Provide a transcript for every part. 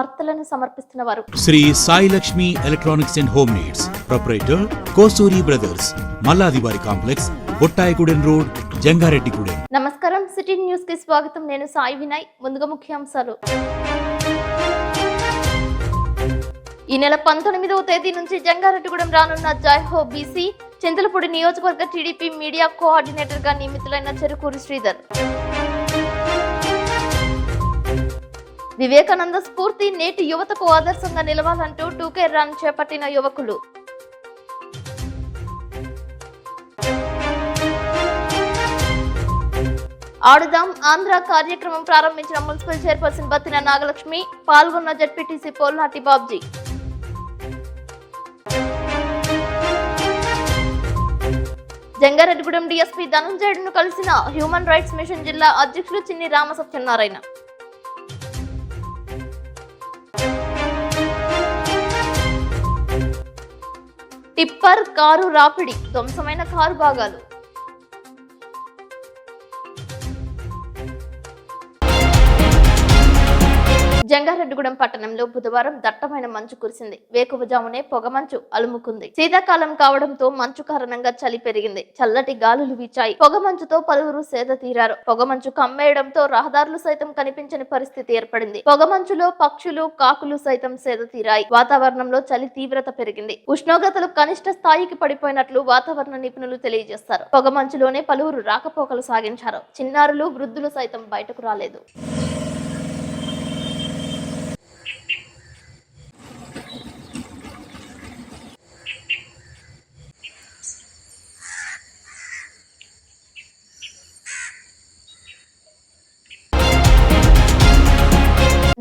వార్తలను సమర్పిస్తున్న వారు Shri Sai Lakshmi electronics and home needs proprietor Kosuri brothers మల్లాదివారి కాంప్లెక్స్ బొట్టాయిగూడెం రోడ్ జంగారెడ్డిగూడెం. నమస్కారం, సిటీ న్యూస్ కి స్వాగతం. నేను సాయి వినయ్. ముందుగా ముఖ్యాంశాలు. ఈ నెల 19వ తేదీ నుంచి జంగారెడ్డిగూడెం రానున్న జైహో బీసీ చింతలపూడి నియోజకవర్గ టీడీపీ మీడియా కోఆర్డినేటర్ గా నియమితులైన చెరుకూరి శ్రీధర్. వివేకానంద స్ఫూర్తి నేటి యువతకు ఆదర్శంగా నిలవాలంటూ 2K రన్ చేపట్టిన యువకులు. ఆడుదాం ఆంధ్ర కార్యక్రమం ప్రారంభించిన మున్సిపల్ చైర్పర్సన్ బత్తిన నాగలక్ష్మి, పాల్గొన్న జెడ్పీటీసీ పోల్నాటి బాబ్జీ. జంగారెడ్డిగూడెం డీఎస్పీ ధనంజయుడును కలిసిన హ్యూమన్ రైట్స్ మిషన్ జిల్లా అధ్యక్షులు Chinni Ramasatyanarayana. Tipper car రాపిడి, ధ్వంసమైన car భాగాలు. జంగారెడ్డిగూడెం పట్టణంలో బుధవారం దట్టమైన మంచు కురిసింది. వేకువజామునే పొగమంచు అలుముకుంది. శీతాకాలం కావడంతో మంచు కారణంగా చలి పెరిగింది. చల్లటి గాలులు వీచాయి. పొగమంచుతో పలువురు సేద తీరారు. పొగమంచు కమ్మేయడంతో రహదారులు సైతం కనిపించని పరిస్థితి ఏర్పడింది. పొగమంచులో పక్షులు, కాకులు సైతం సేద తీరాయి. వాతావరణంలో చలి తీవ్రత పెరిగింది. ఉష్ణోగ్రతలు కనిష్ట స్థాయికి పడిపోయినట్లు వాతావరణ నిపుణులు తెలియజేస్తారు. పొగమంచులోనే పలువురు రాకపోకలు సాగించారు. చిన్నారులు, వృద్ధులు సైతం బయటకు రాలేదు.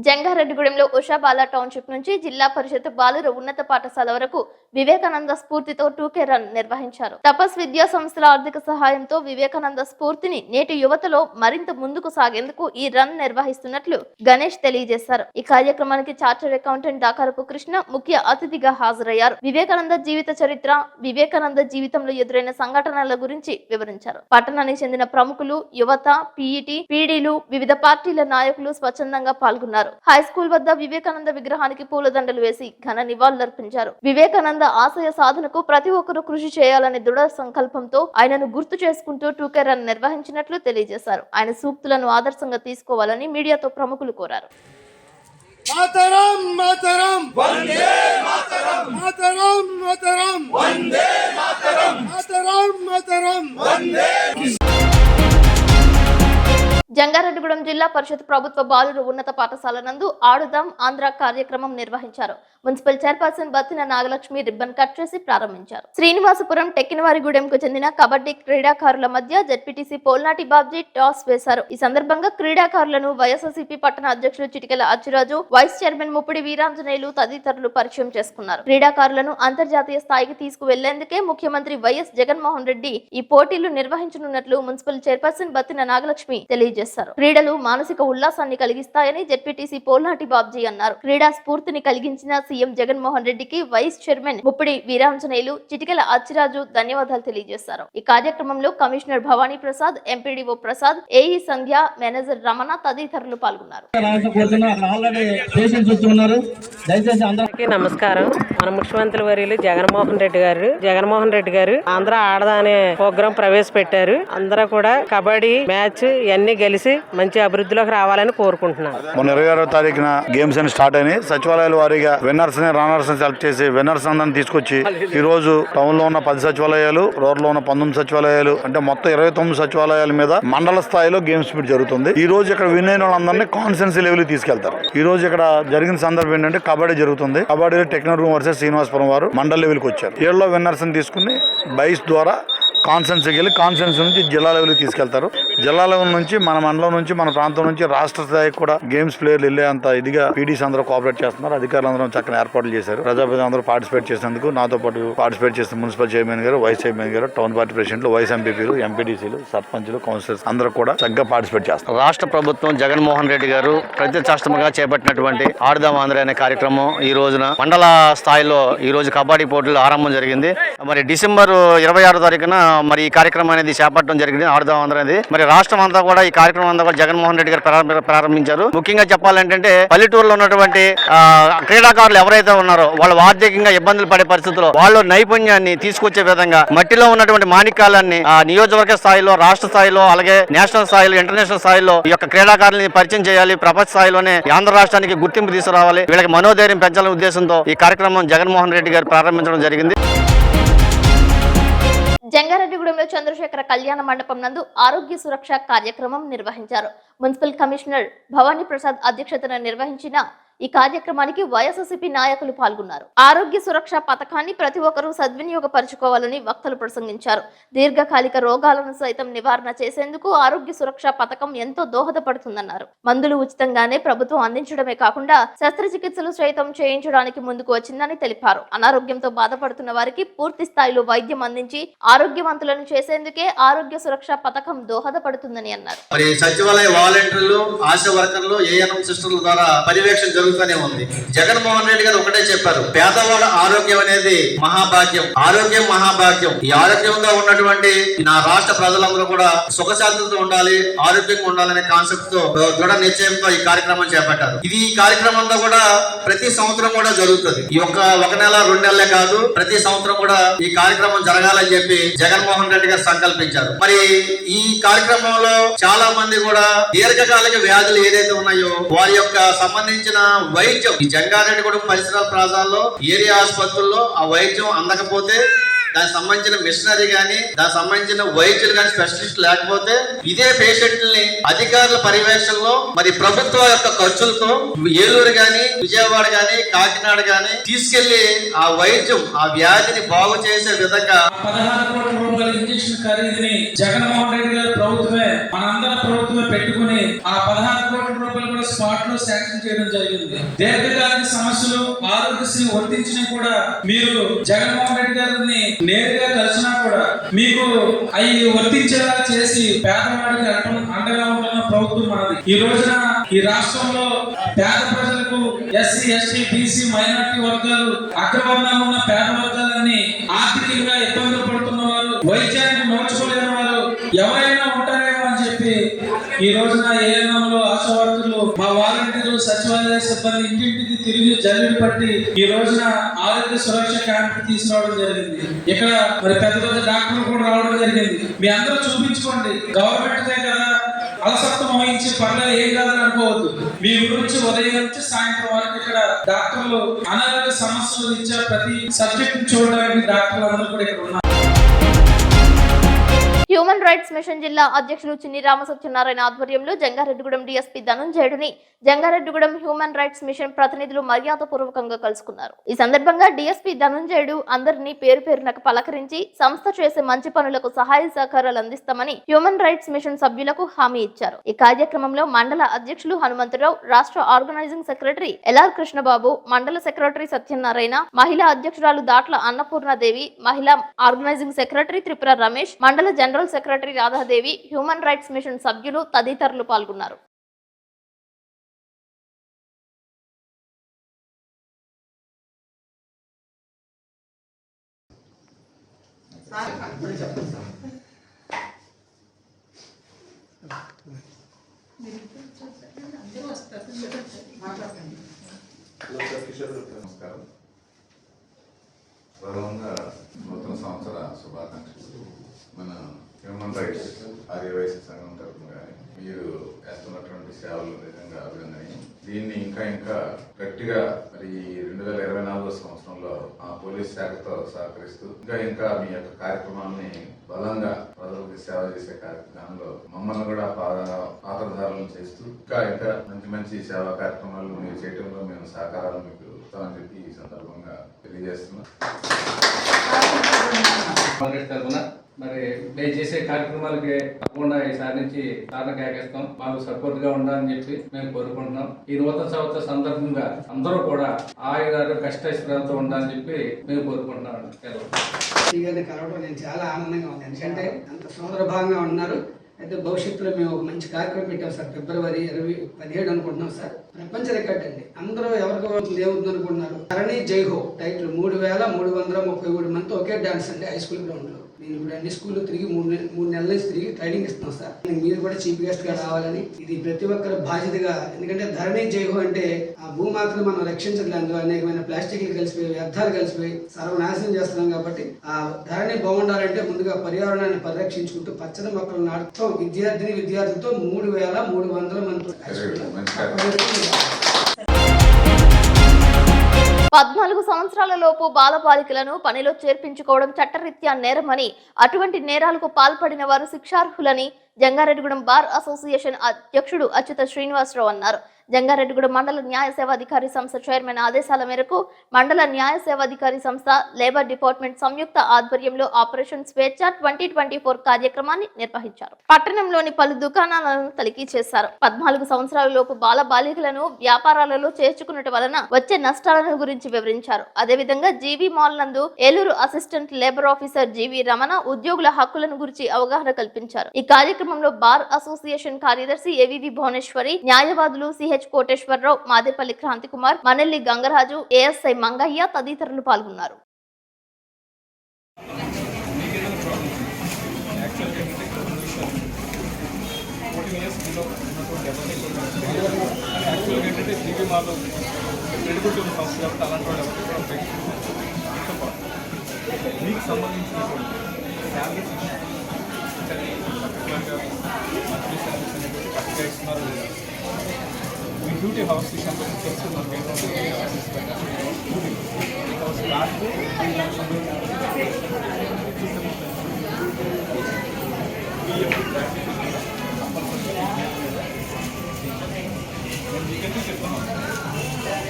జంగారెడ్డిగూడెంలో ఉషాబాల టౌన్షిప్ నుంచి జిల్లా పరిషత్ బాలుర ఉన్నత పాఠశాల వరకు వివేకానంద స్ఫూర్తితో 2K రన్ నిర్వహించారు. తపస్ విద్యా సంస్థల ఆర్థిక సహాయంతో వివేకానంద స్ఫూర్తిని నేటి యువతలో మరింత ముందుకు సాగేందుకు ఈ రన్ నిర్వహిస్తున్నట్లు గణేష్ తెలియజేశారు. ఈ కార్యక్రమానికి చార్టర్డ్ అకౌంటెంట్ దాకారపు కృష్ణ ముఖ్య అతిథిగా హాజరయ్యారు. వివేకానంద జీవిత చరిత్ర, వివేకానంద జీవితంలో ఎదురైన సంఘటనల గురించి వివరించారు. పట్టణానికి చెందిన ప్రముఖులు, యువత, పీఈటీ, పీడీలు, వివిధ పార్టీల నాయకులు స్వచ్ఛందంగా పాల్గొన్నారు. హై స్కూల్ వద్ద వివేకానంద విగ్రహానికి పూలదండలు వేసి ఘన నివాళులర్పించారు. వివేకానంద ఆశయ సాధనకు ప్రతి ఒక్కరూ కృషి చేయాలనే దృఢ సంకల్పంతో ఆయనను గుర్తు చేసుకుంటూ 2K రన్ నిర్వహించినట్లు తెలియజేశారు. ఆయన సూక్తులను ఆదర్శంగా తీసుకోవాలని మీడియాతో ప్రముఖులు కోరారు. మాతరం మాతరం వందే మాతరం మాతరం మాతరం వందే మాతరం మాతరం మాతరం వందే. జంగారెడ్డిగూడెం జిల్లా పరిషత్ ప్రభుత్వ బాలుర ఉన్నత పాఠశాల నందు ఆడుదాం ఆంధ్ర కార్యక్రమం నిర్వహించారు. Municipal chairperson Battina Nagalakshmi ribbon cut చేసి ప్రారంభించారు. శ్రీనివాసపురం టెక్కినవారిగూడెంకు చెందిన కబడ్డీ క్రీడాకారుల మధ్య జెడ్పీటీసీ పోల్నాటి బాబ్జీ టాస్ వేశారు. ఈ సందర్భంగా క్రీడాకారులను వైఎస్ఆర్సీపీ పట్టణ అధ్యక్షులు చిటికెల అచ్చిరాజు, వైస్ చైర్మన్ ముప్పిడి వీరాంజనేయులు తదితరులు పరిచయం చేసుకున్నారు. క్రీడాకారులను అంతర్జాతీయ స్థాయికి తీసుకువెళ్లేందుకే ముఖ్యమంత్రి వైఎస్ జగన్మోహన్ రెడ్డి ఈ పోటీలు నిర్వహించనున్నట్లు మున్సిపల్ చైర్పర్సన్ బత్తిన నాగలక్ష్మి తెలియజేశారు. క్రీడలు మానసిక ఉల్లాసాన్ని కలిగిస్తాయని జెడ్పీటీసీ పోల్నాటి బాబ్జీ అన్నారు. క్రీడా స్ఫూర్తిని కలిగించిన సీఎం జగన్మోహన్ రెడ్డికి వైస్ చైర్మన్ ముప్పిడి వీరాంజనేయులు, చిటికెల అచ్చిరాజు ధన్యవాదాలు తెలియజేశారు. ఈ కార్యక్రమంలో commissioner Bhavani Prasad, MPDO Prasad, AE Sandhya, manager Ramana తదితరులు పాల్గొన్నారు. నమస్కారం. మన ముఖ్యమంత్రి వర్యులు జగన్మోహన్ రెడ్డి గారు ఆంధ్ర ఆడదా అనే ప్రోగ్రాం ప్రవేశపెట్టారు. అందరూ కూడా కబడ్డీ మ్యాచ్ ఇవన్నీ గెలిచి మంచి అభివృద్ధిలోకి రావాలని కోరుకుంటున్నాను. మొన్న 26వ తారీఖున గేమ్స్ అని స్టార్ట్ అయినాయి. సచివాలయాల వారీగా విన్నర్స్ ని రన్నర్స్ ని సెలెక్ట్ చేసి విన్నర్స్ అందరిని తీసుకొచ్చి ఈ రోజు టౌన్ లో ఉన్న 10 సచివాలయాలు, రూరల్ లో ఉన్న 19 సచివాలయాలు, అంటే మొత్తం 29 సచివాలయాల మీద మండల స్థాయిలో గేమ్స్ మీట్ జరుగుతుంది. ఈ రోజు ఇక్కడ విన్ అయిన వాళ్ళందరినీ కాన్స్టిట్యున్సీ లెవెల్ తీసుకెళ్తారు. ఈ రోజు ఇక్కడ జరిగిన సందర్భం ఏంటంటే కబడ్డీ జరుగుతుంది. కబడ్డీలో టెక్నోరూమ్ వర్సెస్ శ్రీనివాసపురం వారు మండల లెవెల్కి వచ్చారు. ఏళ్ళలో విన్నర్స్ ని తీసుకుని బైస్ ద్వారా కాన్స్టిట్యున్సీకి వెళ్ళి కాన్స్టిట్యున్సీ నుంచి జిల్లా లెవెల్కి తీసుకెళ్తారు. జిల్లా లెవెల్ నుంచి మన మండలం నుంచి మన ప్రాంతం నుంచి రాష్ట్ర స్థాయికి కూడా గేమ్స్ ప్లేయర్లు వెళ్ళే అంత ఇదిగా పీడీస్ అందరూ కోఆపరేట్ చేస్తున్నారు. అధికారులు అందరూ చక్కని ఏర్పాట్లు చేశారు. ప్రజాప్రతినిధులు అందరూ పార్టిసిపేట్ చేసేందుకు నాతో పాటు పార్టిసిపేట్ చేసిన మున్సిపల్ చైర్మన్ గారు, వైస్ చైర్మన్ గారు, టౌన్ పార్టీ ప్రెసిడెంట్లు, వైస్ ఎంపీపీలు, ఎంపీడీసీలు, సర్పంచ్లు, కౌన్సిలర్స్ అందరూ కూడా చక్కగా పార్టిసిపేట్ చేస్తారు. రాష్ట్ర ప్రభుత్వం జగన్మోహన్ రెడ్డి గారు ప్రతిష్టాత్మకంగా చేపట్టినటువంటి ఆడుదాం ఆంధ్ర అనే కార్యక్రమం ఈ రోజున మండల స్థాయిలో ఈ రోజు కబడ్డీ పోటీలు ఆరంభం జరిగింది. మరి డిసెంబర్ 26వ తారీఖున మరి ఈ కార్యక్రమం అనేది చేపట్టడం జరిగింది. ఆడుదాం ఆంధ్ర అనేది మరి రాష్ట్రం అంతా కూడా ఈ కార్యక్రమం అంతా కూడా జగన్మోహన్ రెడ్డి గారు ప్రారంభించారు. ముఖ్యంగా చెప్పాలంటే పల్లెటూరులో ఉన్నటువంటి క్రీడాకారులు ఎవరైతే ఉన్నారో వాళ్ళు ఆర్థికంగా ఇబ్బందులు పడే పరిస్థితుల్లో వాళ్ళు నైపుణ్యాన్ని తీసుకొచ్చే విధంగా మట్టిలో ఉన్నటువంటి మాణిక్యాలన్నీ నియోజకవర్గ స్థాయిలో, రాష్ట్ర స్థాయిలో, అలాగే నేషనల్ స్థాయిలో, ఇంటర్నేషనల్ స్థాయిలో ఈ యొక్క క్రీడాకారులని పరిచయం చేయాలి. ప్రపంచ స్థాయిలోనే ఆంధ్ర రాష్ట్రానికి గుర్తింపు తీసుకురావాలి. వీళ్ళకి మనోధైర్యం పెంచాలనే ఉద్దేశంతో ఈ కార్యక్రమం జగన్మోహన్ రెడ్డి గారు ప్రారంభించడం జరిగింది. జంగారెడ్డిగూడెంలో చంద్రశేఖర కళ్యాణ మండపం నందు ఆరోగ్య సురక్ష కార్యక్రమం నిర్వహించారు. మున్సిపల్ కమిషనర్ భవానీ ప్రసాద్ అధ్యక్షతన నిర్వహించిన ఈ కార్యక్రమానికి వైఎస్ఆర్సీపీ నాయకులు పాల్గొన్నారు. ఆరోగ్య సురక్ష పథకాన్ని ప్రతి ఒక్కరూ సద్వినియోగపరచుకోవాలని వక్తలు ప్రసంగించారు. దీర్ఘకాలిక రోగాలను సైతం నివారణ చేసేందుకు ఆరోగ్య సురక్ష పథకం ఎంతో దోహదపడుతుందన్నారు. మందులు ఉచితంగానే ప్రభుత్వం అందించడమే కాకుండా శస్త్రచికిత్సలు సైతం చేయించడానికి ముందుకు వచ్చిందని తెలిపారు. అనారోగ్యంతో బాధపడుతున్న వారికి పూర్తి స్థాయిలో వైద్యం అందించి ఆరోగ్యవంతులను చేసేందుకే ఆరోగ్య సురక్ష పథకం దోహదపడుతుందని అన్నారు. సచివాలయ వాలంటీర్లు, ఆశా వర్కర్లు, ఏఎన్ఎం సిస్టర్ల ద్వారా పర్యవేక్షణ జరుగుతూనే ఉంది. జగన్మోహన్ రెడ్డి గారు ఒకటే చెప్పారు, పేదవాడ ఆరోగ్యం అనేది మహాభాగ్యం, ఆరోగ్యం మహాభాగ్యం. ఈ ఆరోగ్యంగా ఉన్నటువంటి నా రాష్ట్ర ప్రజలందరూ కూడా సుఖశాంతితో ఉండాలి, ఆరోగ్యంగా ఉండాలనే కాన్సెప్ట్ తో దృఢ నిశ్చయంతో ఈ కార్యక్రమం చేపట్టారు. ఇది ఈ కార్యక్రమంలో కూడా ప్రతి సంవత్సరం కూడా జరుగుతుంది. ఈ ఒక నెల 2 నెలలే కాదు, ప్రతి సంవత్సరం కూడా ఈ కార్యక్రమం జరగాలని చెప్పి జగన్మోహన్ రెడ్డి గారు సంకల్పించారు. మరి ఈ కార్యక్రమంలో చాలా మంది కూడా దీర్ఘకాలిక వ్యాధులు ఏదైతే ఉన్నాయో వారి యొక్క సంబంధించిన వైద్యం ఈ జంగారెడ్డిగూడెం పరిసరాల ప్రాంతాల్లో ఏరియా ఆసుపత్రుల్లో ఆ వైద్యం అందకపోతే దానికి సంబంధించిన మిషనరీ గానీ దానికి సంబంధించిన వైద్యులు గానీ స్పెషలిస్ట్ లేకపోతే ఇదే పేషెంట్లని అధికారుల పర్యవేక్షణలో మరి ప్రభుత్వ యొక్క ఖర్చులతో ఏలూరు గాని, విజయవాడ గాని, కాకినాడ గాని తీసుకెళ్లి ఆ వైద్యం ఆ వ్యాధిని బాగు చేసే విధంగా 16 కోట్ల రూపాయల ఇంజెక్షన్ ఖరీదుని జగన్మోహన్ రెడ్డి గారి ప్రభుత్వమే మనందరి ప్రభుత్వమే పెట్టుకుని ఆ 16 కోట్ల రూపాయలు కూడా స్పాట్ లో శాంక్షన్ చేయడం జరిగింది. దీర్ఘకాలిక సమస్యలు ఆరోగ్యశ్రీ వర్తించినా కూడా మీరు జగన్మోహన్ రెడ్డి గారిని నేరుగా కలిసినా కూడా మీకు అవి వర్తించేలా చేసి పేదవాడికి అండగా ఉంటున్న ప్రభుత్వం మనది. ఈ రోజున ఈ రాష్ట్రంలో పేద ప్రజలకు ఎస్సీ, ఎస్టీ, బీసీ, మైనారిటీ వర్గాలు, అగ్రవర్ణాలు ఉన్న పేద వర్గాలన్నీ ఆర్థికంగా ఇబ్బందులు పడుతున్న వారు, వైద్యానికి నోచుకోలేని వారు ఎవరైనా ఉంటారేమో అని చెప్పి ఈ రోజున ఏఎన్ఎంలో ఆశా వర్కర్లు, మా వాలంటీర్లు, సచివాలయ సిబ్బంది ఇంటింటికి తిరిగి జల్లులు పట్టి ఈ రోజున ఆరోగ్య సురక్ష క్యాంప్ తీసుకురావడం జరిగింది. ఇక్కడ మరి పెద్ద పెద్ద డాక్టర్లు కూడా రావడం జరిగింది. మీ అందరూ చూపించుకోండి, గవర్నమెంట్ కదా అలసత్వం వహించి పర్లేదు ఏం కాదని అనుకోవద్దు. మీ గురించి ఉదయం నుంచి సాయంత్రం వరకు ఇక్కడ డాక్టర్లు అనారోగ్య సమస్యలు ఇచ్చే ప్రతి సబ్జెక్ట్ చూడడానికి డాక్టర్లు అందరూ కూడా ఇక్కడ ఉన్నారు. హ్యూమన్ రైట్స్ మిషన్ జిల్లా అధ్యక్షులు చిన్ని రామసత్యనారాయణ ఆధ్వర్యంలో జంగారెడ్డిగూడెం డీఎస్పీ ధనంజయుడిని జంగారెడ్డిగూడెం హ్యూమన్ రైట్స్ మిషన్ ప్రతినిధులు మర్యాదపూర్వకంగా కలుసుకున్నారు. ఈ సందర్భంగా డీఎస్పీ ధనంజయుడు అందరినీ పేరు పేరునకు పలకరించి సంస్థ చేసే మంచి పనులకు సహాయ సహకారాలు అందిస్తామని హ్యూమన్ రైట్స్ మిషన్ సభ్యులకు హామీ ఇచ్చారు. ఈ కార్యక్రమంలో మండల అధ్యక్షులు హనుమంతరావు, రాష్ట్ర ఆర్గనైజింగ్ సెక్రటరీ ఎల్ఆర్ కృష్ణబాబు, మండల సెక్రటరీ సత్యనారాయణ, మహిళా అధ్యక్షురాలు దాట్ల అన్నపూర్ణదేవి, మహిళా ఆర్గనైజింగ్ సెక్రటరీ త్రిపుర రమేష్, మండల general secretary Radhadevi, human rights mission సభ్యులు తదితరులు పాల్గొన్నారు. నమస్కారం. ప్రధానంగా నూతన సంవత్సర శుభాకాంక్షలు. మన హ్యూమన్ రైట్స్ ఆర్యవైశ్య సంఘం తరఫున మీరు చేస్తున్నటువంటి సేవలు నిజంగా అభినందనీయం. దీన్ని ఇంకా గట్టిగా మరి 2024 సంవత్సరంలో ఆ పోలీస్ శాఖతో సహకరిస్తూ ఇంకా మీ యొక్క కార్యక్రమాన్ని బలంగా ప్రజలకు సేవ చేసే కార్యక్రమంలో మమ్మల్ని కూడా పాత్రధారులను చేస్తూ ఇంకా మంచి సేవా కార్యక్రమాలు మీరు చేయడంలో మేము సహకారాలు మీకు ఇస్తామని చెప్పి ఈ సందర్భంగా తెలియజేస్తున్నాం. మరి మేము చేసే కార్యక్రమాలకి తప్పకుండా ఈసారి నుంచి సాధన కేకేస్తాం. మాకు సపోర్ట్ గా ఉండాలని చెప్పి మేము కోరుకుంటున్నాం. ఈ నూతన సంవత్సర సందర్భంగా అందరూ కూడా ఆయుధాలు కష్టైశ్వర్యాలతో ఉండాలని చెప్పి మేము కోరుకుంటున్నాం. కలవడం నేను చాలా ఆనందంగా ఉంది. ఎందుకంటే అంత సోదరభావంగా ఉన్నారు. అయితే భవిష్యత్తులో మేము ఒక మంచి కార్యక్రమం పెట్టాం సార్. ఫిబ్రవరి 17 అనుకుంటున్నాం సార్. ప్రపంచ రికార్డ్ అండి. అందరూ ఎవరికి ఏమవుతుంది అనుకుంటున్నారు. ధరణి జై హో టైటిల్ 3333 మంది ఒకే డాన్స్ అండి హై స్కూల్ గ్రౌండ్ లో. మీ నేను ఇప్పుడు అన్ని స్కూల్లో తిరిగి మూడు నెలల నుంచి తిరిగి ట్రైనింగ్ ఇస్తున్నాం సార్. మీరు కూడా చీఫ్ గెస్ట్ గా రావాలని, ఇది ప్రతి ఒక్కరి బాధ్యతగా. ఎందుకంటే ధరణి జయహో అంటే ఆ భూమాతను మనం రక్షించట్లేదు, అందులో అనేకమైన ప్లాస్టిక్లు కలిసిపోయి వ్యర్థాలు కలిసిపోయి సర్వనాశనం చేస్తున్నాం. కాబట్టి ఆ ధరణి బాగుండాలంటే ముందుగా పర్యావరణాన్ని పరిరక్షించుకుంటూ పచ్చని మొక్కలు నాటుతూ విద్యార్థులతో 3,300 మంది 14 సంవత్సరాల లోపు బాలబాలికలను పనిలో చేర్పించుకోవడం చట్టరీత్యా నేరమని, అటువంటి నేరాలకు పాల్పడిన వారు శిక్షార్హులని జంగారెడ్డిగూడెం బార్ అసోసియేషన్ అధ్యక్షుడు అచ్యుత శ్రీనివాసరావు అన్నారు. జంగారెడ్డిగూడెం మండల న్యాయ సేవాధికారి సంస్థ చైర్మన్ ఆదేశాల మేరకు మండల న్యాయ సేవాధికారి సంస్థ, లేబర్ డిపార్ట్మెంట్ సంయుక్త ఆధ్వర్యంలో ఆపరేషన్ స్వేచ్ఛ 2024 కార్యక్రమాన్ని నిర్వహించారు. పట్టణంలోని పలు దుకాణాలను తనిఖీ చేశారు. 14 సంవత్సరాల లోపు బాల బాలికలను వ్యాపారాలలో చేర్చుకున్నట్టు వలన వచ్చే నష్టాలను గురించి వివరించారు. అదేవిధంగా జీవీ మాల్ నందు Eluru assistant labour officer GV Ramana ఉద్యోగుల హక్కులను గురించి అవగాహన కల్పించారు. ఈ కార్యక్రమంలో బార్ అసోసియేషన్ కార్యదర్శి ఏవివి భువనేశ్వరి, న్యాయవాదులు సిహెచ్ కోటేశ్వరరావు, మాదేపల్లి క్రాంతికుమార్, మనెల్లి గంగరాజు, ఏఎస్ఐ మంగయ్య తదితరులు పాల్గొన్నారు. మీకు సంబంధించిన మీ డ్యూటీ హౌస్ మీకంటే చెప్తున్నాను,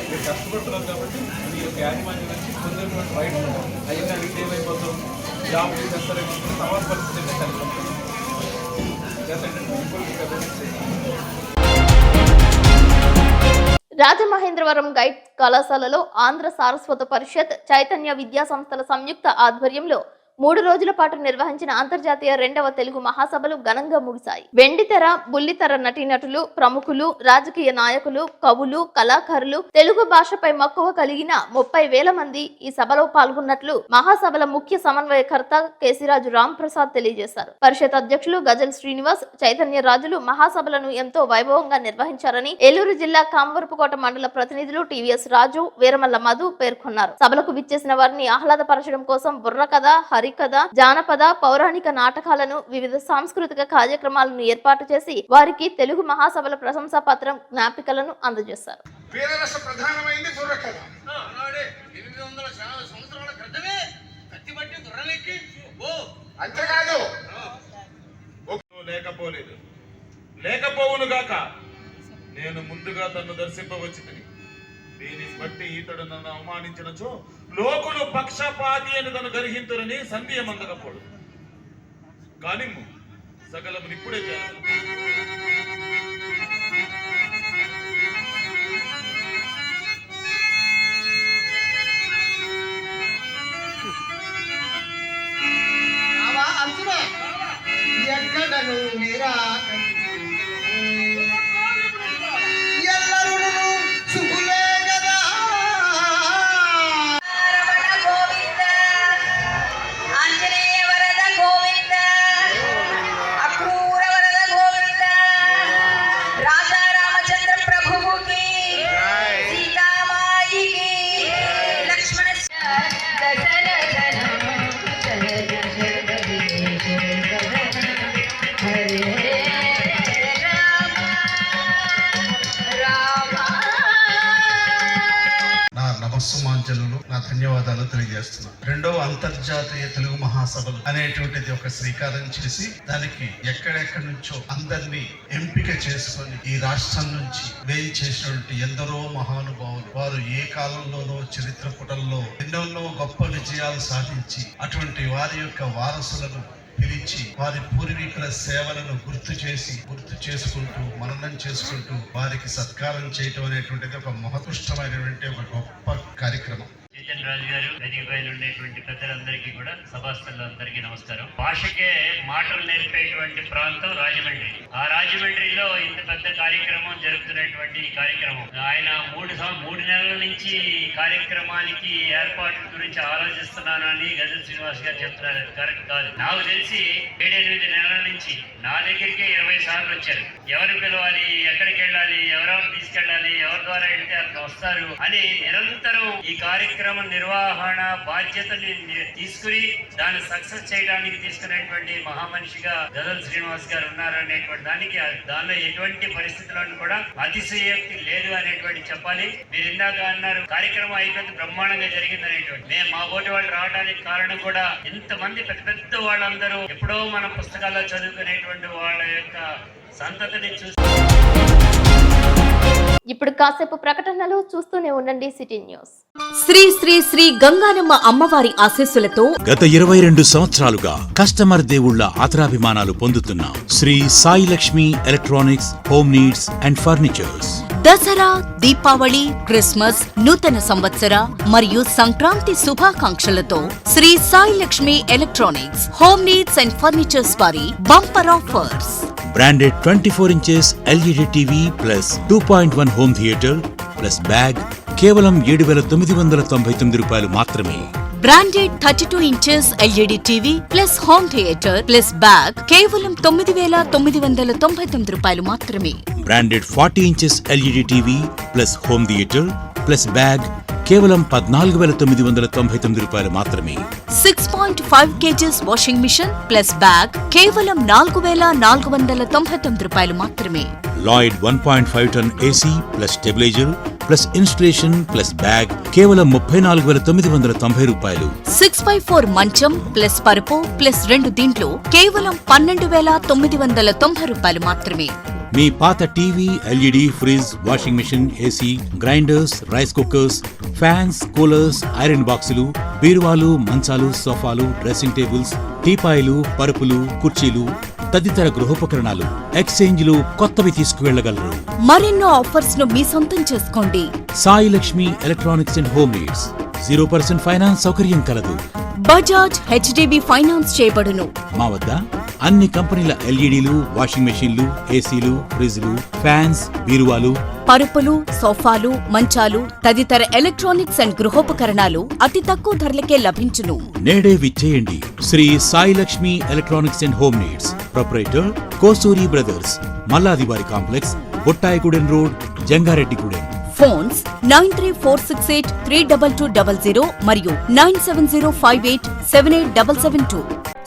మీరు కష్టపడుతున్నారు కాబట్టి మీ యొక్క యాజమాన్యం నుంచి పొందినటువంటి రైట్ అయినా అడిగితే ఏమైపోతాం, జాబ్ చేసేస్తారేమో తర్వాత పరిస్థితి సరిపోతుంది. రాజమహేంద్రవరం గైడ్ కళాశాలలో ఆంధ్ర సారస్వత పరిషత్, చైతన్య విద్యా సంస్థల సంయుక్త ఆధ్వర్యంలో 3 రోజుల పాటు నిర్వహించిన అంతర్జాతీయ 2వ తెలుగు మహాసభలు ఘనంగా ముగిశాయి. వెండితెర, బుల్లితెర నటీనటులు, ప్రముఖులు, రాజకీయ నాయకులు, కవులు, కళాకారులు, తెలుగు భాషపై మక్కువ కలిగిన 30,000 మంది ఈ సభలో పాల్గొన్నట్లు మహాసభల ముఖ్య సమన్వయకర్త కేసిరాజు రామ్ ప్రసాద్ తెలియజేశారు. పరిషత్ అధ్యక్షులు గజల్ శ్రీనివాస్, చైతన్య రాజులు మహాసభలను ఎంతో వైభవంగా నిర్వహించారని ఏలూరు జిల్లా కామవరపుకోట మండల ప్రతినిధులు టీవీఎస్ రాజు, వీరమల్ల మధు పేర్కొన్నారు. సభలకు విచ్చేసిన వారిని ఆహ్లాదపరచడం కోసం బుర్రకథ, హరికథ, జానపద, పౌరాణిక నాటకాలను, వివిధ సాంస్కృతిక కార్యక్రమాలను ఏర్పాటు చేసి వారికి తెలుగు మహాసభల ప్రశంసా పత్రం, జ్ఞాపికలను అందజేశారు. ప్రధానమైంది బుర్రకథ. 800 సంవత్సరాల క్రితమే కత్తిబట్టి దుర్రలెక్కి అంతేకాదు లేకపోవును గాక నేను ముందుగా తన్ను దర్శింపవచ్చుదని, దీని బట్టి ఈతడు నన్ను అవమానించినచో లోకులు పక్షపాతి అని తను గర్హింతురని సందేహమందకపోడు. కానీ సకలము ఇప్పుడే ఎక్కడను మీరా నా ధన్యవాదాలు తెలియజేస్తున్నాను. 2వ అంతర్జాతీయ తెలుగు మహాసభలు అనేటువంటిది ఒక శ్రీకారం చేసి దానికి ఎక్కడెక్కడి నుంచో అందరినీ ఎంపిక చేసుకొని ఈ రాష్ట్రం నుంచి వేయి చేసినటువంటి ఎందరో మహానుభావులు, వారు ఏ కాలంలోనో చరిత్ర పుటల్లో ఎన్నెన్నో గొప్ప విజయాలు సాధించి అటువంటి వారి యొక్క వారసులను పిలిచి వారి పూర్వీకుల సేవలను గుర్తు చేసుకుంటూ మననం చేసుకుంటూ వారికి సత్కారం చేయటం అనేటువంటిది ఒక మహోత్కృష్టమైనటువంటి ఒక గొప్ప కార్యక్రమం. ఈ సత్యన్ రాజు గారు, వేదిక పైన ఉండేటువంటి పెద్దలందరికీ కూడా, సభాస్థులందరికీ నమస్కారం. భాషకే మాటలు నేర్పేటువంటి ప్రాంతం రాజమండ్రి. ఆ రాజమండ్రిలో ఇంత పెద్ద కార్యక్రమం జరుగుతున్నటువంటి ఈ కార్యక్రమం ఆయన 3 నెలల నుంచి ఈ కార్యక్రమానికి ఏర్పాటు గురించి ఆలోచిస్తున్నాను అని గజల్ శ్రీనివాస్ గారు చెప్తున్నారు. కరెక్ట్ కాదు. నాకు తెలిసి 7-8 నెలల నుంచి నా దగ్గరికి 20 సార్లు వచ్చారు. ఎవరు పిలవాలి, ఎక్కడికి వెళ్ళాలి, ఎవరెవరు తీసుకెళ్ళాలి, ఎవరి ద్వారా వెళ్తే అక్కడ వస్తారు అని నిరంతరం ఈ కార్యక్రమం నిర్వహణ బాధ్యతని తీసుకుని దాన్ని సక్సెస్ చేయడానికి తీసుకునేటువంటి మహామనిషిగా గజల్ శ్రీనివాస్ గారు ఉన్నారు అనేటువంటి దానికి, దానిలో ఎటువంటి పరిస్థితులను కూడా అతిశయోక్తి లేదు అనేటువంటి చెప్పాలి. మీరు ఇందాక అన్నారు కార్యక్రమం అయిపోయింది, బ్రహ్మాండంగా జరిగింది అనేటువంటి. మేము మా ఓటి వాళ్ళు రావడానికి కారణం కూడా ఇంతమంది పెద్ద పెద్ద వాళ్ళందరూ ఎప్పుడో మన పుస్తకాల్లో చదువుకునేటువంటి వాళ్ళ యొక్క సంతతిని చూసి. ఇప్పుడు కాసేపు ప్రకటనలు చూస్తూనే ఉండండి సిటీ న్యూస్. శ్రీ శ్రీ శ్రీ గంగానమ్మ అమ్మవారి ఆశీస్సులతో గత 22 సంవత్సరాలుగా కస్టమర్ దేవుళ్ల ఆదరాభిమానాలు పొందుతున్న Shri Sai Lakshmi electronics home needs and furnitures Dasara, Deepavali, Christmas, నూతన సంవత్సర మరియు సంక్రాంతి శుభాకాంక్షలతో Shri Sai Lakshmi electronics home needs and furnitures వారి bumper offers. Branded 24 inches LED TV plus 2.1 home theatre plus bag కేవలం 7,999 రూపాయలు మాత్రమే. Branded 32 inches LED TV plus home theatre plus bag కేవలం 9,999 రూపాయలు మాత్రమే. Branded 40 inches LED TV plus home theatre plus bag కేవలం 14,999 రూపాయలు మాత్రమే. 6.5 kgs washing machine plus bag కేవలం 4,499 రూపాయలు మాత్రమే. Lloyd 1.5 ton AC plus stabiliser plus installation plus bag కేవలం 34,990 రూపాయలు. 6x4 మంచం ప్లస్ పరుపు ప్లస్ 2 దీంట్లో కేవలం 12,990 రూపాయలు మాత్రమే. మీ పాత TV, LED, fridge, washing machine, AC, grinders, rice cookers, fans, coolers, iron బాక్సులు, బీరువాలు, మంచాలు, సోఫాలు, డ్రెస్సింగ్ టేబుల్స్, టీపాయిలు, పరుపులు, కుర్చీలు తదితర గృహోపకరణాలు ఎక్స్చేంజ్లు కొత్తవి తీసుకువెళ్లగలరు. మరెన్నో ఆఫర్స్ ను మీ సొంతం చేసుకోండి. Sai Lakshmi electronics and home needs 0% finance సౌకర్యం కలదు. బజాజ్ హెచ్డిబి ఫైనాన్స్ చేయబడును. మా వద్ద అన్ని కంపెనీల ఎల్ఈడీలు, వాషింగ్ మెషీన్లు, ఏసీలు, ఫ్రిజ్లు, ఫ్యాన్స్, బీరువాలు, పరుపులు, సోఫాలు, మంచాలు తదితర ఎలక్ట్రానిక్స్ అండ్ గృహోపకరణాలు అతి తక్కువ ధరలకే లభించును. నేడే విచ్చేయండి. Shri Sai Lakshmi electronics and home needs, proprietor Kosuri brothers, మల్లాదివారి complex, Bottayigudem road, Jangareddygudem. Phones 9346832200 మరియు 9705878772.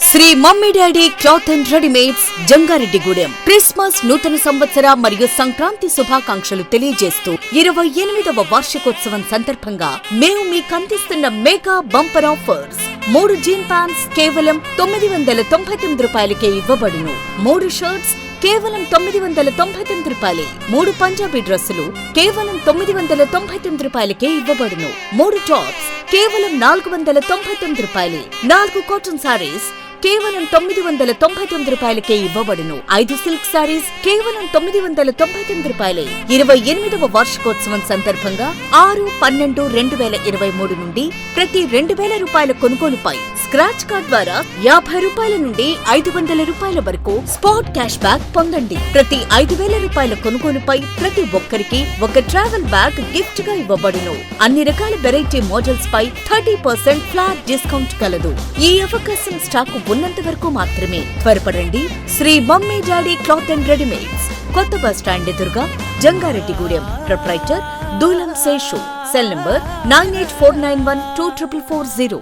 Shri mummy daddy cloth and readymades, Jangareddygudem. Christmas, నూతన సంవత్సర మరియు సంక్రాంతి శుభాకాంక్షలు తెలియజేస్తూ 28వ వార్షికోత్సవం సందర్భంగా మేము మీకు అందిస్తున్న mega bumper offers. 3 gene pants కేవలం 999 రూపాయలకే ఇవ్వబడును. 3 షర్ట్స్ కేవలం 999 రూపాయలే. 3 పంజాబీ డ్రెస్సులు కేవలం 999 రూపాయలకే ఇవ్వబడును. 3 టాప్స్ కేవలం 499 రూపాయలే. 4 కాటన్ సారీస్ కేవలం 999 రూపాయలకే ఇవ్వబడును. 5 సిల్క్ సారీస్ కేవలం 999 రూపాయలే. 28వ వార్షికోత్సవం సందర్భంగా 6/12/2023 నుండి ప్రతి 2,000 రూపాయల కొనుగోలుపై స్క్రాచ్ కార్డ్ ద్వారా 50 రూపాయల నుండి 500 రూపాయల వరకు స్పాట్ క్యాష్ బ్యాక్ పొందండి. ప్రతి 5,000 రూపాయల కొనుగోలుపై ప్రతి ఒక్కరికి ఒక ట్రావెల్ బ్యాగ్ గిఫ్ట్ గా ఇవ్వబడును. అన్ని రకాల వెరైటీ మోడల్స్ పై 30% ఫ్లాట్ డిస్కౌంట్ కలదు. ఈ అవకాశం స్టాక్ ఉన్నంత వరకు మాత్రమే. త్వరపడండి. Shri mummy daddy cloth and readymades, కొత్త బస్ స్టాండ్ ఎదురుగా, Jangareddygudem. Proprietor Dulam Seshu. Cell number 9849124440.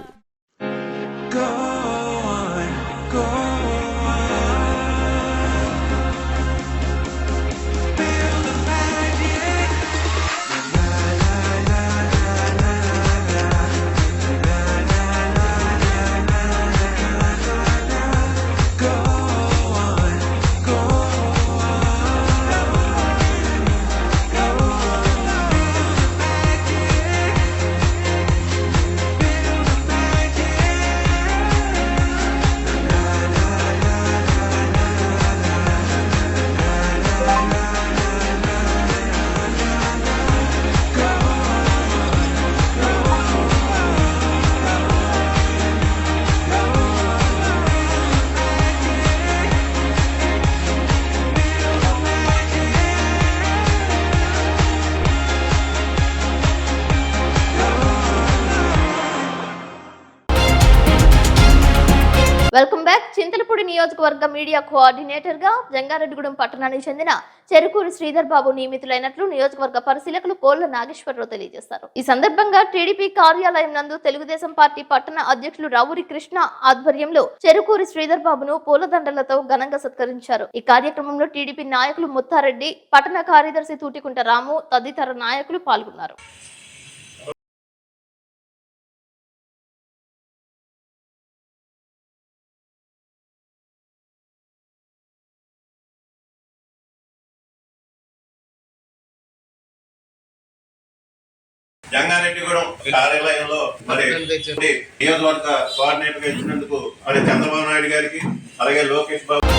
నియోజకవర్గ మీడియా కోఆర్డినేటర్ గా జంగారెడ్డిగూడెం పట్టణానికి చెందిన చెరుకూరి శ్రీధర్ బాబు నియమితులైనట్లు నియోజకవర్గ పరిశీలకులు కోళ్ల నాగేశ్వరరావు తెలియజేశారు. ఈ సందర్భంగా టీడీపీ కార్యాలయం నందు తెలుగుదేశం పార్టీ పట్టణ అధ్యక్షులు రావురి కృష్ణ ఆధ్వర్యంలో చెరుకూరి శ్రీధర్ బాబును పూలదండలతో ఘనంగా సత్కరించారు. ఈ కార్యక్రమంలో టీడీపీ నాయకులు ముత్తారెడ్డి, పట్టణ కార్యదర్శి తూటికుంట రాము తదితర నాయకులు పాల్గొన్నారు. జంగారెడ్డిగూడెం కార్యాలయంలో మరి నియోజకవర్గ కోఆర్డినేటర్ గా ఇచ్చినందుకు మరి చంద్రబాబు నాయుడు గారికి అలాగే లోకేష్ బాబు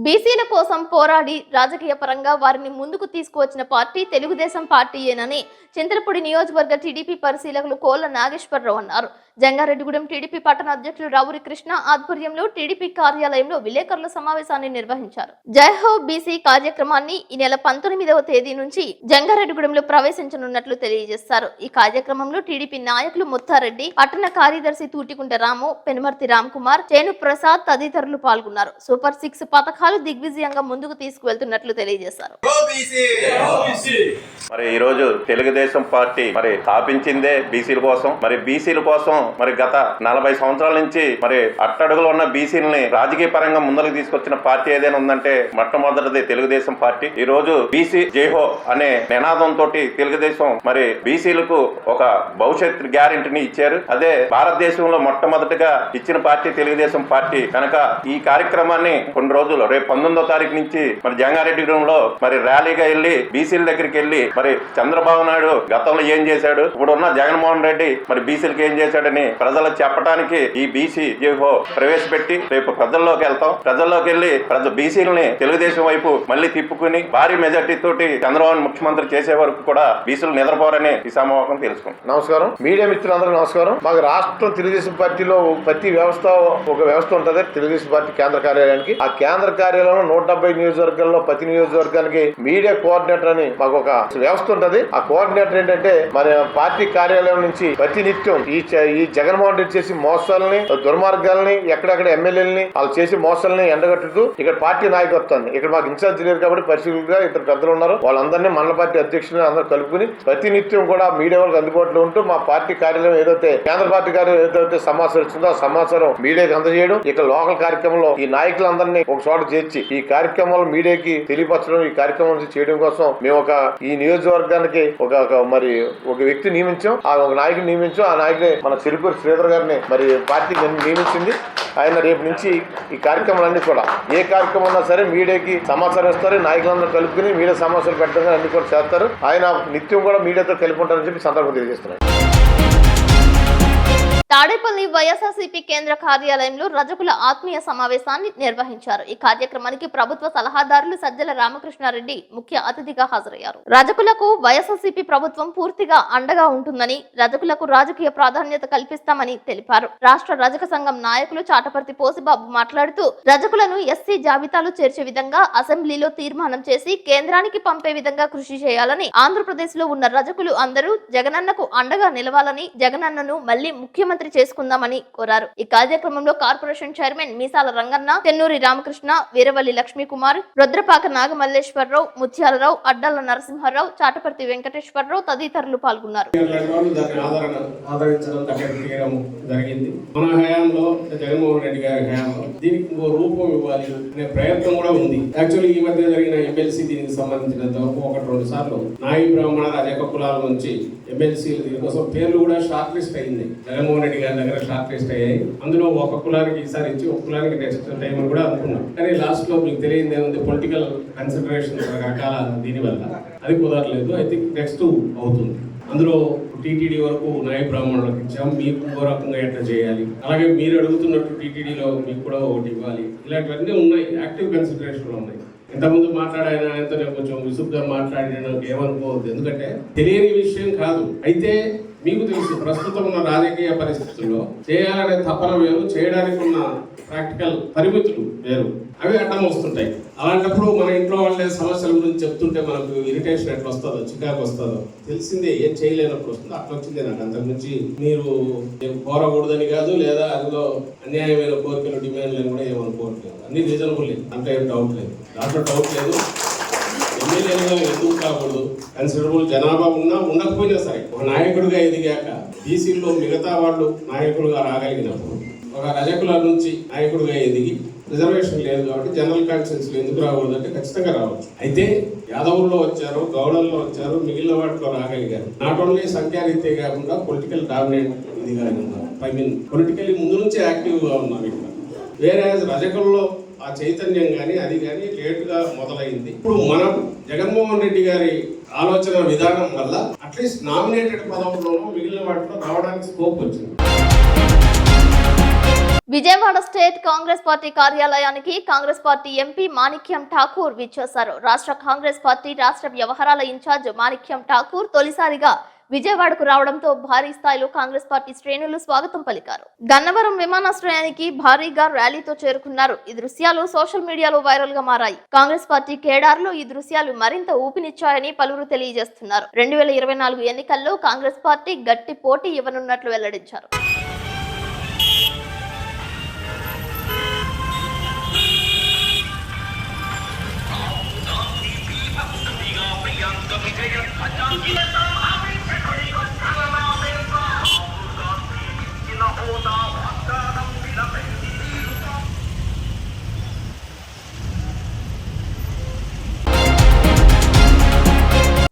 బీసీల కోసం పోరాడి రాజకీయ పరంగా వారిని ముందుకు తీసుకువచ్చిన పార్టీ తెలుగుదేశం పార్టీయేనని చింతలపూడి నియోజకవర్గ టీడీపీ పరిశీలకులు కోళ్ల నాగేశ్వరరావు అన్నారు. జంగారెడ్డిగూడెం టీడీపీ పట్టణ అధ్యక్షులు రావురి కృష్ణ ఆధ్వర్యంలో టీడీపీ కార్యాలయంలో విలేకరుల సమావేశాన్ని నిర్వహించారు. జైహో బీసీ కార్యక్రమాన్ని ఈ నెల 19వ తేదీ నుంచి జంగారెడ్డిగూడెంలో ప్రవేశించనున్నట్లు తెలియజేశారు. ఈ కార్యక్రమంలో టీడీపీ నాయకులు ముత్తారెడ్డి, పట్టణ కార్యదర్శి తూటికుంట రాము, పెనుమర్తి రామ్ కుమార్, చేను ప్రసాద్ తదితరులు పాల్గొన్నారు. సూపర్ 6 పథకాలు దిగ్విజయంగా ముందుకు తీసుకువెళ్తున్నట్లు తెలియజేశారు. మరి ఈ రోజు తెలుగుదేశం పార్టీ మరి స్థాపించిందే బీసీల కోసం. మరి బీసీల కోసం మరి గత 40 సంవత్సరాల నుంచి మరి అట్టడుగులో ఉన్న బీసీలని రాజకీయ పరంగా ముందుకు తీసుకొచ్చిన పార్టీ ఏదైనా ఉందంటే మొట్టమొదటిది తెలుగుదేశం పార్టీ. ఈ రోజు బీసీ జైహో అనే నినాదంతో తెలుగుదేశం మరి బీసీలకు ఒక భవిష్యత్ గ్యారెంటీని ఇచ్చారు. అదే భారతదేశంలో మొట్టమొదటిగా ఇచ్చిన పార్టీ తెలుగుదేశం పార్టీ కనుక ఈ కార్యక్రమాన్ని కొన్ని రోజులు రేపు 19వ తారీఖు నుంచి మరి జంగారెడ్డిగూడెంలో మరి ర్యాలీగా వెళ్లి బీసీల దగ్గరికి వెళ్లి మరి చంద్రబాబు నాయుడు గతంలో ఏం చేశాడు, ఇప్పుడు ఉన్న జగన్మోహన్ రెడ్డి మరి బీసీలకు ఏం చేశాడని ప్రజలకు చెప్పడానికి ఈ బీసీ జైహో ప్రవేశపెట్టి రేపు ప్రజల్లోకి వెళ్తాం. ప్రజల్లోకి వెళ్లి బీసీలని తెలుగుదేశం వైపు మళ్లీ తిప్పుకుని భారీ మెజార్టీ తోటి చంద్రబాబు ముఖ్యమంత్రి చేసే వరకు కూడా బీసీలు నిద్రపోరని ఈ సమావేశం తెలుసుకుంటాం. నమస్కారం, మీడియా మిత్రులందరూ నమస్కారం. మాకు రాష్ట్రం తెలుగుదేశం పార్టీలో ప్రతి వ్యవస్థ ఒక వ్యవస్థ ఉంటుంది. తెలుగుదేశం పార్టీ కేంద్ర కార్యాలయానికి ఆ కేంద్ర కార్యాలయంలో 170 నియోజకవర్గాల్లో ప్రతి నియోజకవర్గానికి మీడియా కోఆర్డినేటర్ అని మాకు ఒక వ్యవస్థ ఉంటది. ఆ కోఆర్డినేటర్ ఏంటంటే మన పార్టీ కార్యాలయం నుంచి ప్రతి నిత్యం ఈ జగన్మోహన్ రెడ్డి చేసి మోసాలని, దుర్మార్గాలని, ఎక్కడెక్కడ ఎమ్మెల్యేలని వాళ్ళు చేసి మోసాలని ఎండగట్టుతూ ఇక్కడ పార్టీ నాయకత్వాన్ని ఇక్కడ మాకు ఇన్ఛార్జ్ లేరు కాబట్టి పరిశీలకులుగా ఇద్దరు పెద్దలు ఉన్నారు. వాళ్ళందరినీ మండల పార్టీ అధ్యక్షులు అందరూ కలుపుకుని ప్రతి నిత్యం కూడా మీడియా వాళ్ళకి అందుబాటులో ఉంటూ మా పార్టీ కార్యాలయం ఏదైతే కేంద్ర పార్టీ కార్యాలయం ఏదైతే సమాచారం ఇస్తుందో ఆ సమాచారం మీడియాకి అందజేయడం, ఇక్కడ లోకల్ కార్యక్రమంలో ఈ నాయకులందరినీ ఒక చోట చేర్చి ఈ కార్యక్రమాలు మీడియాకి తెలియపరచడం, ఈ కార్యక్రమం చేయడం కోసం మేము ఈ నియోజకవర్గానికి ఒక వ్యక్తి నియమించాం. ఆ ఒక నాయకుని నియమించాం. ఆ నాయకుని మన చెరుకూరి శ్రీధర్ గారిని మరి పార్టీ నియమించింది. ఆయన రేపు నుంచి ఈ కార్యక్రమాలన్నీ కూడా ఏ కార్యక్రమం ఉన్నా సరే మీడియాకి సమాచారం ఇస్తారు. నాయకులందరూ కలుపుకుని మీడియా సమాచారం పెట్టడం అన్ని కూడా చేస్తారు. ఆయన నిత్యం కూడా మీడియాతో కలిపి ఉంటారని చెప్పి సందర్భం తెలియజేస్తున్నారు. తాడేపల్లి వైఎస్ఆర్సీపీ కేంద్ర కార్యాలయంలో రజకుల ఆత్మీయ సమావేశాన్ని నిర్వహించారు. ఈ కార్యక్రమానికి ప్రభుత్వ సలహాదారులు సజ్జల రామకృష్ణారెడ్డి ముఖ్య అతిథిగా హాజరయ్యారు. రజకులకు వైఎస్ఆర్సీపీ ప్రభుత్వం పూర్తిగా అండగా ఉంటుందని, రజకులకు రాజకీయ ప్రాధాన్యత కల్పిస్తామని తెలిపారు. రాష్ట్ర రజక సంఘం నాయకులు చాటపర్తి పోసిబాబు మాట్లాడుతూ రజకులను ఎస్సీ జాబితాలో చేర్చే విధంగా అసెంబ్లీలో తీర్మానం చేసి కేంద్రానికి పంపే విధంగా కృషి చేయాలని, ఆంధ్రప్రదేశ్ లో ఉన్న రజకులు అందరూ జగనన్నకు అండగా నిలవాలని, జగనన్నను మళ్లీ ముఖ్యమంత్రి చేసుకుందామని కోరారు. ఈ కార్యక్రమంలో కార్పొరేషన్ చైర్మన్ మీసాల రంగన్న, తెన్నూరి రామకృష్ణ, వీరవల్లి లక్ష్మీకుమార్, రుద్రపాక నాగమల్లేశ్వరరావు, ముత్యాలరావు, అడ్డాల నరసింహారావు, చాటపర్తి వెంకటేశ్వరరావు తదితరులు పాల్గొన్నారు. జరిగింది మన హయాంలో, జగన్మోహన్ రెడ్డి గారి హయాంలో దీనికి రూపం ఇవ్వాలి అనే ప్రయత్నం కూడా ఉంది. యాక్చువల్లీ ఈ మధ్య జరిగిన ఎమ్మెల్సీ దీనికి సంబంధించినంత 1-2 సార్లు నాయి బ్రాహ్మణ రజక కులాల నుంచి ఎమ్మెల్సీ దీనికోసం పేర్లు కూడా షార్ట్ లిస్ట్ అయింది. జగన్మోహన్ రెడ్డి గారి దగ్గర షార్ట్ లిస్ట్ అయ్యాయి. అందులో ఒక కులానికి ఈసారి ఇచ్చి ఒక కులానికి నెక్స్ట్ టైం అని కూడా అనుకున్నాం. కానీ లాస్ట్ లో మీకు తెలియదు ఏముంది, పొలిటికల్ కన్సిడరేషన్ రకరకాల దీనివల్ల అది కుదరలేదు. ఐ థింక్ నెక్స్ట్ అవుతుంది. అందులో టీటీడీ వరకు నాయ బ్రాహ్మణులకు ఇచ్చాం. మీకు ఇంకో రకంగా ఎట్లా చేయాలి, అలాగే మీరు అడుగుతున్నట్టు టీటీడీలో మీకు కూడా ఒకటి ఇవ్వాలి. ఇలాంటివన్నీ ఉన్నాయి, యాక్టివ్ కన్సిడరేషన్లో ఉన్నాయి. ఇంతకుముందు మాట్లాడిన ఆయనతో నేను కొంచెం విసుగ్గా మాట్లాడిన ఏమనుకోవద్దు, ఎందుకంటే తెలియని విషయం కాదు. అయితే మీకు తెలుసు ప్రస్తుతం ఉన్న రాజకీయ పరిస్థితుల్లో చేయాలనే తపన వేరు, చేయడానికి ఉన్న ప్రాక్టికల్ పరిమితులు వేరు, అవి అడ్డం వస్తుంటాయి. అలాంటప్పుడు మన ఇంట్లో వాళ్ళే సమస్యల గురించి చెప్తుంటే మనకు ఇరిటేషన్ ఎట్లా వస్తుందో, చికాకు వస్తుందో తెలిసిందే. ఏం చేయలేనప్పుడు వస్తుందో అట్లా వచ్చిందే నాకు. అంతకుమించి మీరు కోరకూడదని కాదు, లేదా అందులో అన్యాయమైన కోరికలు డిమాండ్లను కూడా ఏమనుకోవట్లేదు. అన్ని రీజనబుల్, అంటే ఏం డౌట్ లేదు, దాంట్లో డౌట్ లేదు. ఎమ్మెల్యేలుగా ఎందుకు కాకూడదు? కన్సిడరబుల్ జనాభా ఉన్నా ఉండకపోయినా సరే ఒక నాయకుడిగా ఎదిగాక బీసీల్లో మిగతా వాళ్ళు నాయకులుగా రాగలిగినప్పుడు, ఒక రజకుల నుంచి నాయకుడిగా ఎదిగి రిజర్వేషన్ లేదు కాబట్టి జనరల్ కాన్స్టిట్యూన్సీలో ఎందుకు రాకూడదు అంటే ఖచ్చితంగా రావచ్చు. అయితే యాదవుల్లో వచ్చారు, గౌడల్లో వచ్చారు, మిగిలిన వాటిలో రాగలిగారు. నాట్ ఓన్లీ సంఖ్యారీతే కాకుండా పొలిటికల్ డామినేట్ ఇదిగా ఉన్నారు. ఐ మీన్ పొలిటికల్లీ ముందు నుంచి యాక్టివ్గా ఉన్నారు ఇక్కడ. వేరే రజకుల్లో ఆ చైతన్యం కానీ అది కానీ లేటుగా మొదలైంది. ఇప్పుడు మనం జగన్మోహన్ రెడ్డి గారి ఆలోచన విధానం వల్ల అట్లీస్ట్ నామినేటెడ్ పదవుల్లోనూ మిగిలిన వాటిలో రావడానికి స్కోప్ వచ్చింది. విజయవాడ స్టేట్ కాంగ్రెస్ పార్టీ కార్యాలయానికి కాంగ్రెస్ పార్టీ ఎంపీ మాణిక్యం ఠాకూర్ విచ్చేశారు. రాష్ట్ర కాంగ్రెస్ పార్టీ రాష్ట్ర వ్యవహారాల ఇన్ఛార్జ్ మాణిక్యం ఠాకూర్ తొలిసారిగా విజయవాడకు రావడంతో భారీ స్థాయిలో కాంగ్రెస్ పార్టీ శ్రేణులు స్వాగతం పలికారు. గన్నవరం విమానాశ్రయానికి భారీగా ర్యాలీతో చేరుకున్నారు. ఈ దృశ్యాలు సోషల్ మీడియాలో వైరల్ గా మారాయి. కాంగ్రెస్ పార్టీ కేడార్లో ఈ దృశ్యాలు మరింత ఊపినిచ్చాయని పలువురు తెలియజేస్తున్నారు. 2024 ఎన్నికల్లో కాంగ్రెస్ పార్టీ గట్టి పోటీ ఇవ్వనున్నట్లు వెల్లడించారు.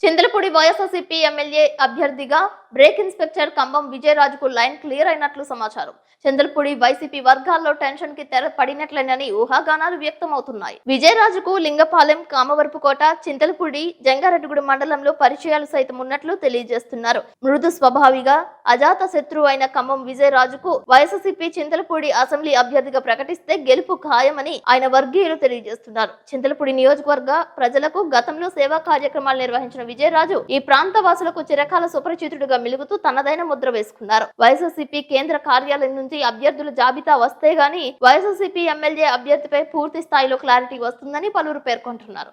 చింతలపూడి వైఎస్ఆర్సీపీ ఎమ్మెల్యే అభ్యర్థిగా బ్రేక్ ఇన్స్పెక్టర్ కంబం విజయరాజుకు లైన్ క్లియర్ అయినట్లు సమాచారం. చింతలపూడి వైసీపీ వర్గాల్లో టెన్షన్ కి తెర పడినట్లేనని ఊహాగానాలు వ్యక్తమవుతున్నాయి. విజయరాజుకు లింగపాలెం, కామవరపుకోట, చింతలపూడి, జంగారెడ్డిగూడెం మండలంలో పరిచయాలు సైతం ఉన్నట్లు తెలియజేస్తున్నారు. మృదు స్వభావిగా అజాత శత్రువు అయిన కంబం విజయరాజుకు వైఎస్ఆర్సీపీ చింతలపూడి అసెంబ్లీ అభ్యర్థిగా ప్రకటిస్తే గెలుపు ఖాయమని ఆయన వర్గీయులు తెలియజేస్తున్నారు. చింతలపూడి నియోజకవర్గ ప్రజలకు గతంలో సేవా కార్యక్రమాలు నిర్వహించిన విజయరాజు ఈ ప్రాంత వాసులకు చిరకాల సుపరిచితుడిగా మిలుగుతూ తనదైన ముద్ర వేసుకున్నారు. వైఎస్ఆర్సీపీ కేంద్ర కార్యాలయం నుంచి అభ్యర్థుల జాబితా వస్తే గానీ వైఎస్ఆర్సీపీ ఎమ్మెల్యే అభ్యర్థిపై పూర్తి స్థాయిలో క్లారిటీ వస్తుందని పలువురు పేర్కొంటున్నారు.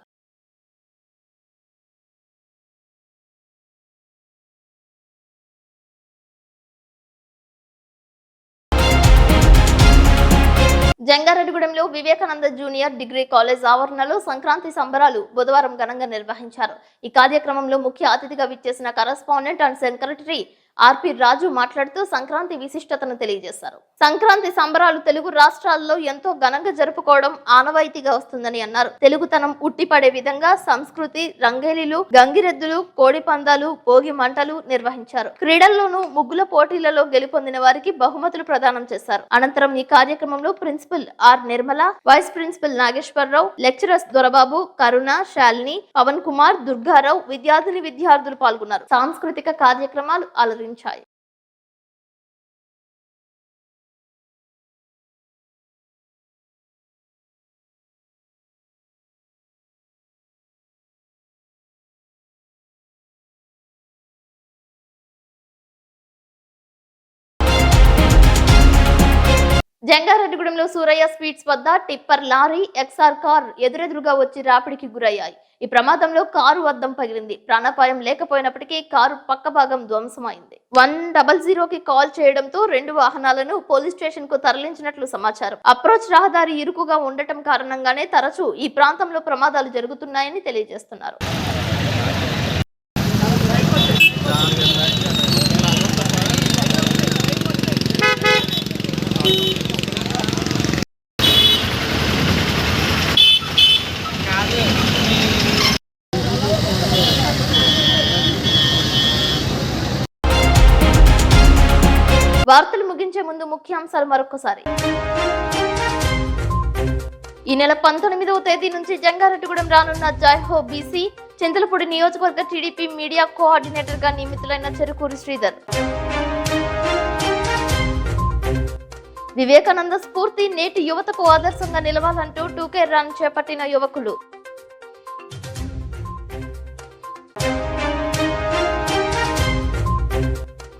జంగారెడ్డిగూడెంలో వివేకానంద జూనియర్ డిగ్రీ కాలేజ్ ఆవరణలో సంక్రాంతి సంబరాలు బుధవారం ఘనంగా నిర్వహించారు. ఈ కార్యక్రమంలో ముఖ్య అతిథిగా విచ్చేసిన కరెస్పాండెంట్ అండ్ సెక్రటరీ ఆర్పి రాజు మాట్లాడుతూ సంక్రాంతి విశిష్టతను తెలియజేశారు. సంక్రాంతి సంబరాలు తెలుగు రాష్ట్రాల్లో ఎంతో ఘనంగా జరుపుకోవడం ఆనవాయితీగా వస్తుందని అన్నారు. తెలుగుతనం ఉట్టిపడే విధంగా సంస్కృతి, రంగేలీలు, గంగిరెద్దులు, కోడి పందాలు, భోగి మంటలు నిర్వహించారు. క్రీడల్లోనూ ముగ్గుల పోటీలలో గెలుపొందిన వారికి బహుమతులు ప్రదానం చేశారు. అనంతరం ఈ కార్యక్రమంలో principal R Nirmala, vice principal Nageswararao, lecturers Dorababu, Karuna, Shalini, Pavan Kumar, Durgarao, విద్యార్థులు పాల్గొన్నారు. సాంస్కృతిక కార్యక్రమాలు అలరించాయి. జంగారెడ్డిగూడెంలో సూరయ్య స్వీట్స్ వద్ద టిప్పర్ లారీ, ఎక్స్ఆర్ కార్ ఎదురెదురుగా వచ్చి రాపిడికి గురయ్యాయి. ఈ ప్రమాదంలో కారు అద్దం పగిలింది. ప్రాణాపాయం లేకపోయినప్పటికీ కారు పక్క భాగం ధ్వంసమైంది. 100కి కాల్ చేయడంతో 2 వాహనాలను పోలీస్ స్టేషన్ కు తరలించినట్లు సమాచారం. అప్రోచ్ రహదారి ఇరుకుగా ఉండటం కారణంగానే తరచూ ఈ ప్రాంతంలో ప్రమాదాలు జరుగుతున్నాయని తెలియజేస్తున్నారు. వార్తలు ముగించే ముందు ముఖ్యాంశాలు మరొకసారి. ఈ నెల 19వ తేదీ నుంచి జంగారెడ్డిగూడెం రానున్న జైహో బీసీ. చింతలపూడి నియోజకవర్గ టీడీపీ మీడియా కోఆర్డినేటర్ గా నియమితులైన చెరుకూరి శ్రీధర్. వివేకానంద స్ఫూర్తి నేటి యువతకు ఆదర్శంగా నిలవాలంటూ 2K రన్ చేపట్టిన యువకులు.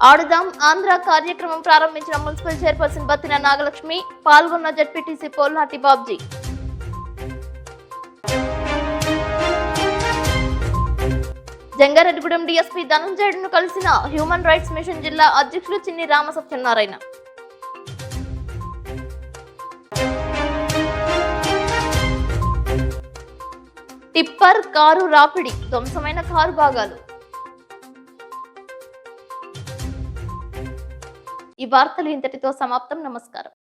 ఆడుదాం ఆంధ్ర కార్యక్రమం ప్రారంభించిన మున్సిపల్ చైర్పర్సన్ బత్తిన నాగలక్ష్మి. పాల్గొన్న జెడ్పీటీసీ పోల్నాటి బాబ్జీ. జంగారెడ్డిగూడెం డీఎస్పీ ధనంజయుడును కలిసిన హ్యూమన్ రైట్స్ మిషన్ జిల్లా అధ్యక్షులు Chinni Ramasatyanarayana. Tipper car రాపిడి, ధ్వంసమైన car భాగాలు. ఈ వార్తలు ఇంతటితో సమాప్తం. నమస్కారం.